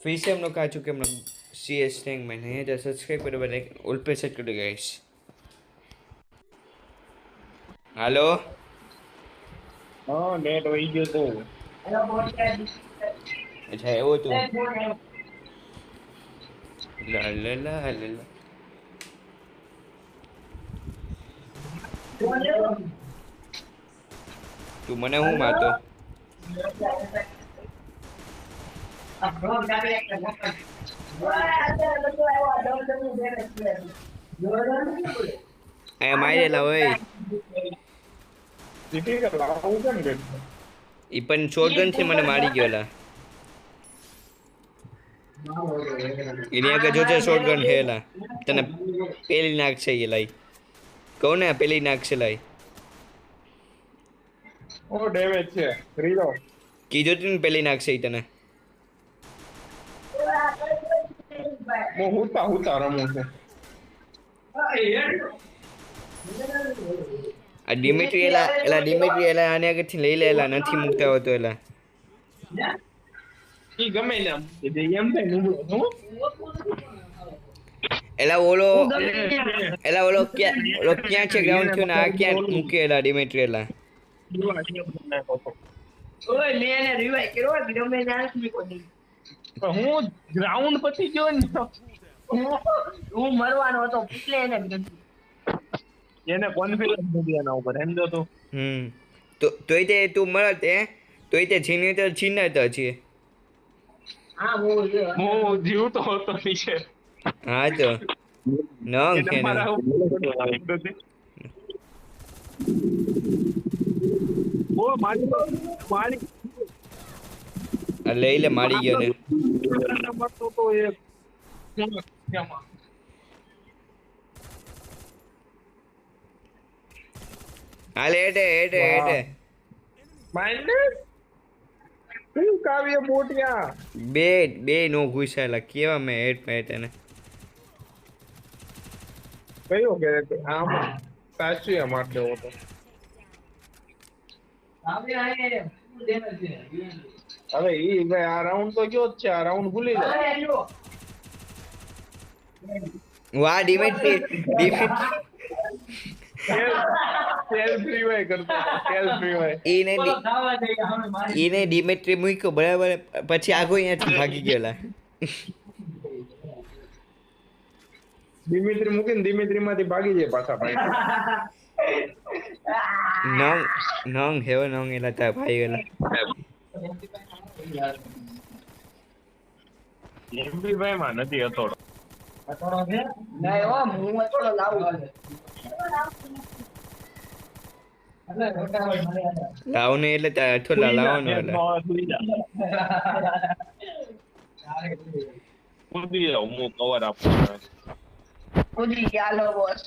Fisham no kachu kem no CS tank man hai to subscribe karo bale all पे set karo guys. Hello. હા net વહી ગયો તો અચ્છા એવો તું લા લા લા લા તું મને હું માતો એ મારેલા હોય સિટી કે લાવું કેમ કે ઈ પણ શોટગન થી મને મારી ગયોલા એની આગળ જોજે શોટગન હેલા તને પેલી નાખશે એ લાઈ કહું ને પેલી નાખશે લાઈ ઓ ડેમેજ છે રીલો કીધું તું ને પેલી નાખશે ઈ તને હું હુતા રમું છું આ ડિમિટ્રી એલા ડિમિટ્રી એલા આને આગળથી લઈ લેલા નથી મૂકતા હોતો એલા ઈ ગમે ને એમ થાય નુબળો હું એલા ઓલો ક્યાં છે ગ્રાઉન્ડ થયો ને આ ક્યાં મૂકે એલા ડિમિટ્રી એલા ઓય મેં એને રિવાઇવ કર્યો ગમે નાખી કોની હું ગ્રાઉન્ડ પછી ગયો ને હું મરવાનો હતો એટલે એને એને કોન્ફિડન્સ નથી એના ઉપર સમજો તો તોય તે તું મળત તોય તે છીની તો છીનતો છે હા હું જીવતો હતો નીચે હા તો નંગ એને કે મારા ઓ મારી લઈ લે મારી ગયો ને મરતો તો એક હાલે હેઠે માઇનસ શું કાવ્ય બોટિયા બે નો ઘુસાયેલા કેવા મેં હેઠ એને કયો કે આમ સાચી માર દેવો તો હવે ઈ ભાઈ આ રાઉન્ડ તો ગયો જ છે આ રાઉન્ડ ભૂલી લે વાહ ડિમિટ્રી સેલ્ફ રિવાઇવ કરતો સેલ્ફ રિવાઇવ એને ડિમિટ્રી મૂક્યો બરાબર પછી આગો અહીંયાથી ભાગી ગયેલા દિમિત્રી મૂકીને દિમિત્રી માંથી ભાગી જાય પાછા ભાઈ નંગ હેવો નંગ એલા તા ભાઈ એલા એમબી ભાઈ માં નથી હતો લાવ ને એટલે તાર અઠો લાવવાનો એટલે કુદી જાવ હું કવર આપું કુદી ચાલો બોસ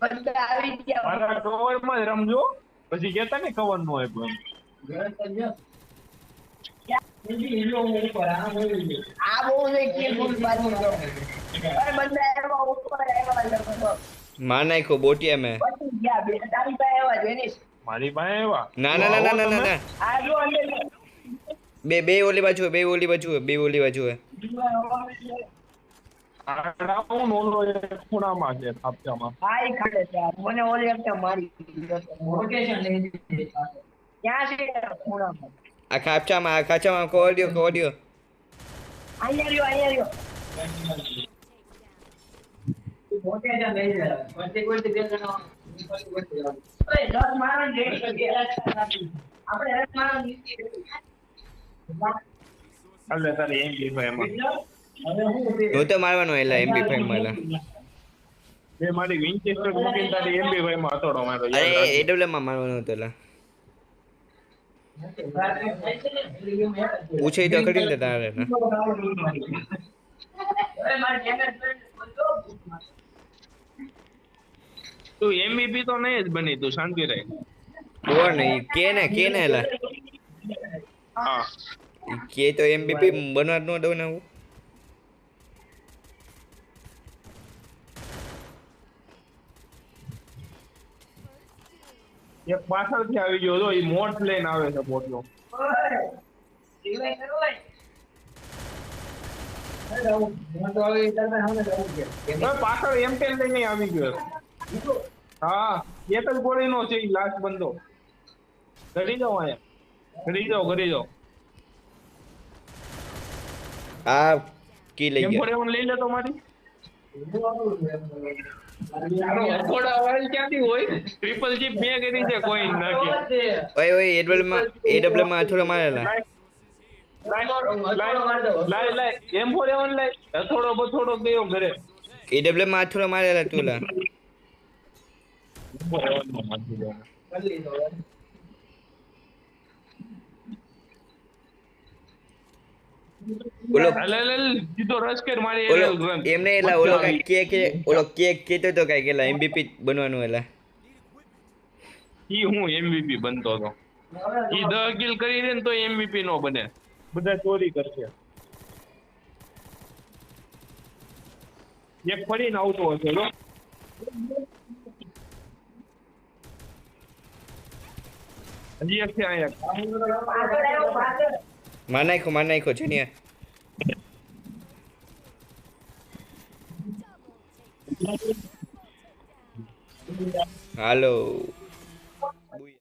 બધા આવી ગયા મારા કવર માં જ રમજો પછી કેતા ને કવર નો હોય પણ આ બહુ કે ફૂલ બાજુ બંદા એવા ઉપર આવ્યા માર નાખ્યો બોટિયા મેં પછી ગયા બે તારી પાસે આવ્યા જેનિસ મારી પાસે એવા ના આ જો અંદર બે ઓલી બાજુ બે ઓલી બાજુ આ રાઉન્ડ ઓલો એક ખૂણામાં છે થાપચામાં હાઈ ખાડે છે મને ઓલી એક મારી રોટેશન લઈ દીધી ક્યાં છે ખૂણામાં આ ખાચામાં કોડિયો અહીંયા રહ્યો રોટેશન લઈ લે કોઈ બે જણા ઓય 10 મારન દે આપણે 10 મારન નીચે એટલે તારી એમ ભાઈ એમાં હું તો મારવાનો એલા MP5 મારલા બે મારી વિન્ચેસ્ટર મૂકીને તારી એમબી ભાઈ માં હતોડો મારો અરે AWM માં મારવાનો હતો એલા પૂછે તો ખરી ને તારે ના તું એમવીપી તો નહીં જ બની તું શાંતિ રહે કોણ નહીં કે ને એલા હા કે તો MVP બનવા ન દઉં ને હું એક પાછળથી આવી ગયો જો ઈ મોડ લઈને આવે છે બોટલો હવે પાછળ એમ10 લઈને આવી ગયો હા એક જ ગોળીનો છે ઈ લાસ્ટ બંદો ઘડી જાઓ અહીંયા ઘડી જાઓ આ કી લઈ ગયા M4A1 લઈ લે તો મારી થોડા વાઇલ ક્યાંથી હોય ટ્રિપલ જીપ મેં કરી છે કોઈ નાખી ઓય એડબ્લ્યુ માં થોડા મારેલા લાય M4A1 લાય થોડો ગયો ઘરે એડબ્લ્યુ માં થોડા મારેલા તુલા M4A1 માં મારી દો ઓલો જીતો રસ કર મારી ઓલો એમને એલા ઓલો કેક કેતો તો કાઈ કેલા એમવીપી બનવાનું એલા ઈ હું એમવીપી બનતો હતો ઈ 10 કિલ કરી દે ને તો એમવીપી નો બને બધા ચોરી કરશે એક ફરીને આવતો હશે લો હજી એક છે અહીંયા માર નાખો છે ને હાલો